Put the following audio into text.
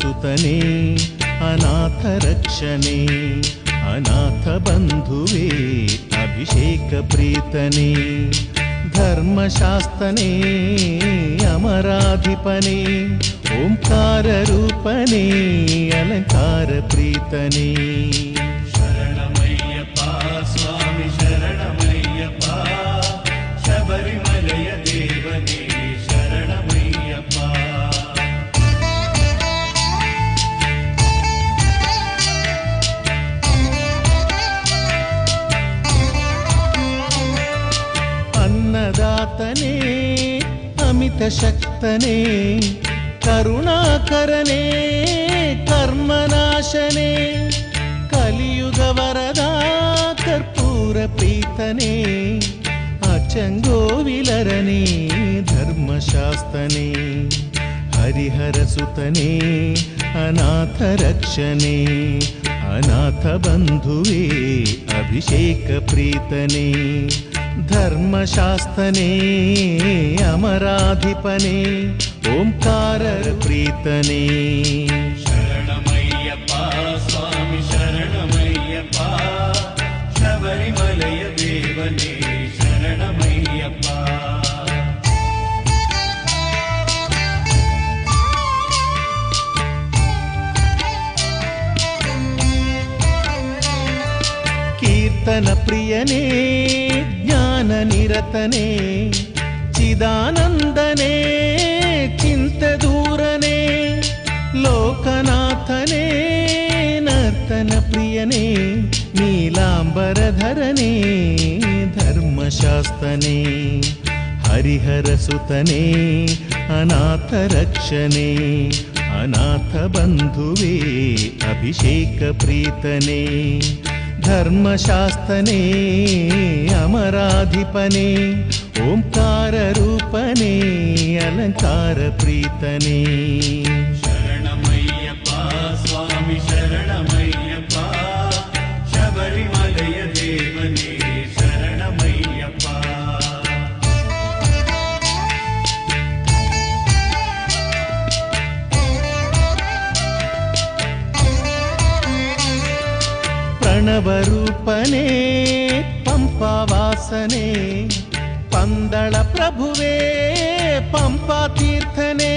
ಸುತನೇ ಅನಾಥ ರಕ್ಷಣೆ ಅನಾಥ ಬಂಧುವೇ ಅಭಿಷೇಕ ಪ್ರೀತನೇ ಧರ್ಮಶಾಸ್ತನೇ ಅಮರಾಧಿಪನೇ ಓಂಕಾರ ರೂಪನೇ ಅಲಂಕಾರ ಪ್ರೀತನೇ ಶರಣಮಯ್ಯಪ್ಪ ಸ್ವಾಮಿ ಶರಣಮಯ್ಯಪ್ಪ ಶಬರಿಮಲೆಯ ದೇವನೇ ಶರಣಮಯ್ಯಪ್ಪ ಅನ್ನದಾತನೇ ಅಮಿತ ಶಕ್ತನೇ ಕರುಣಾಕರನೇ ಕರ್ಮನಾಶನೇ ಕಲಿಯುಗ ವರದ ಕರ್ಪೂರ ಪ್ರೀತನೇ ಅಚಂಗೋವಿಲರನೇ ಧರ್ಮಶಾಸ್ತನೇ ಹರಿಹರ ಸುತನೇ ಅನಾಥ ರಕ್ಷಣೆ ಅನಾಥ ಬಂಧುವೇ ಅಭಿಷೇಕ ಪ್ರೀತನೇ ಧರ್ಮಶಾಸ್ತನೇ ಅಮರಾಧಿಪನೇ ಓಂಕಾರ ಪ್ರೀತನೇ ಶರಣಮಯ್ಯಪ್ಪ ಸ್ವಾಮಿ ಶರಣಮಯ್ಯಪ್ಪ ಶಬರಿಮಲೆಯ ದೇವನೇ ಶರಣಮಯ್ಯಪ್ಪ ಕೀರ್ತನ ಪ್ರಿಯನೇ ಜ್ಞಾನ ನಿರತನೇ ಚಿದಾನಂದನೇ ಚಿಂತೆ ದೂರನೇ ಲೋಕನಾಥನೇ ನರ್ತನ ಪ್ರಿಯನೇ ನೀಲಾಂಬರಧರನೇ ಧರ್ಮಶಾಸ್ತನೇ ಹರಿಹರ ಸುತನೇ ಅನಾಥ ರಕ್ಷಣೆ ಅನಾಥ ಬಂಧುವೇ ಅಭಿಷೇಕ ಪ್ರೀತನೇ ಧರ್ಮಶಾಸ್ತನೇ ಅಮರಾಧಿಪನೇ ಓಂಕಾರ ರೂಪನೇ ಅಲಂಕಾರ ಪ್ರೀತನೇ ಶರಣಮಯ್ಯಪ್ಪ ಸ್ವಾಮಿ ಶರಣಮಯ್ಯಪ್ಪ ಶಬರಿಮಲೆಯ ದೇವನೇ ಶರಣಮಯ್ಯಪ್ಪ ಪ್ರಣವರೂಪನೇ ಪಂಪವಾಸನೆ ಪಂದಳ ಪ್ರಭುವೇ ಪಂಪಾತೀರ್ಥನೇ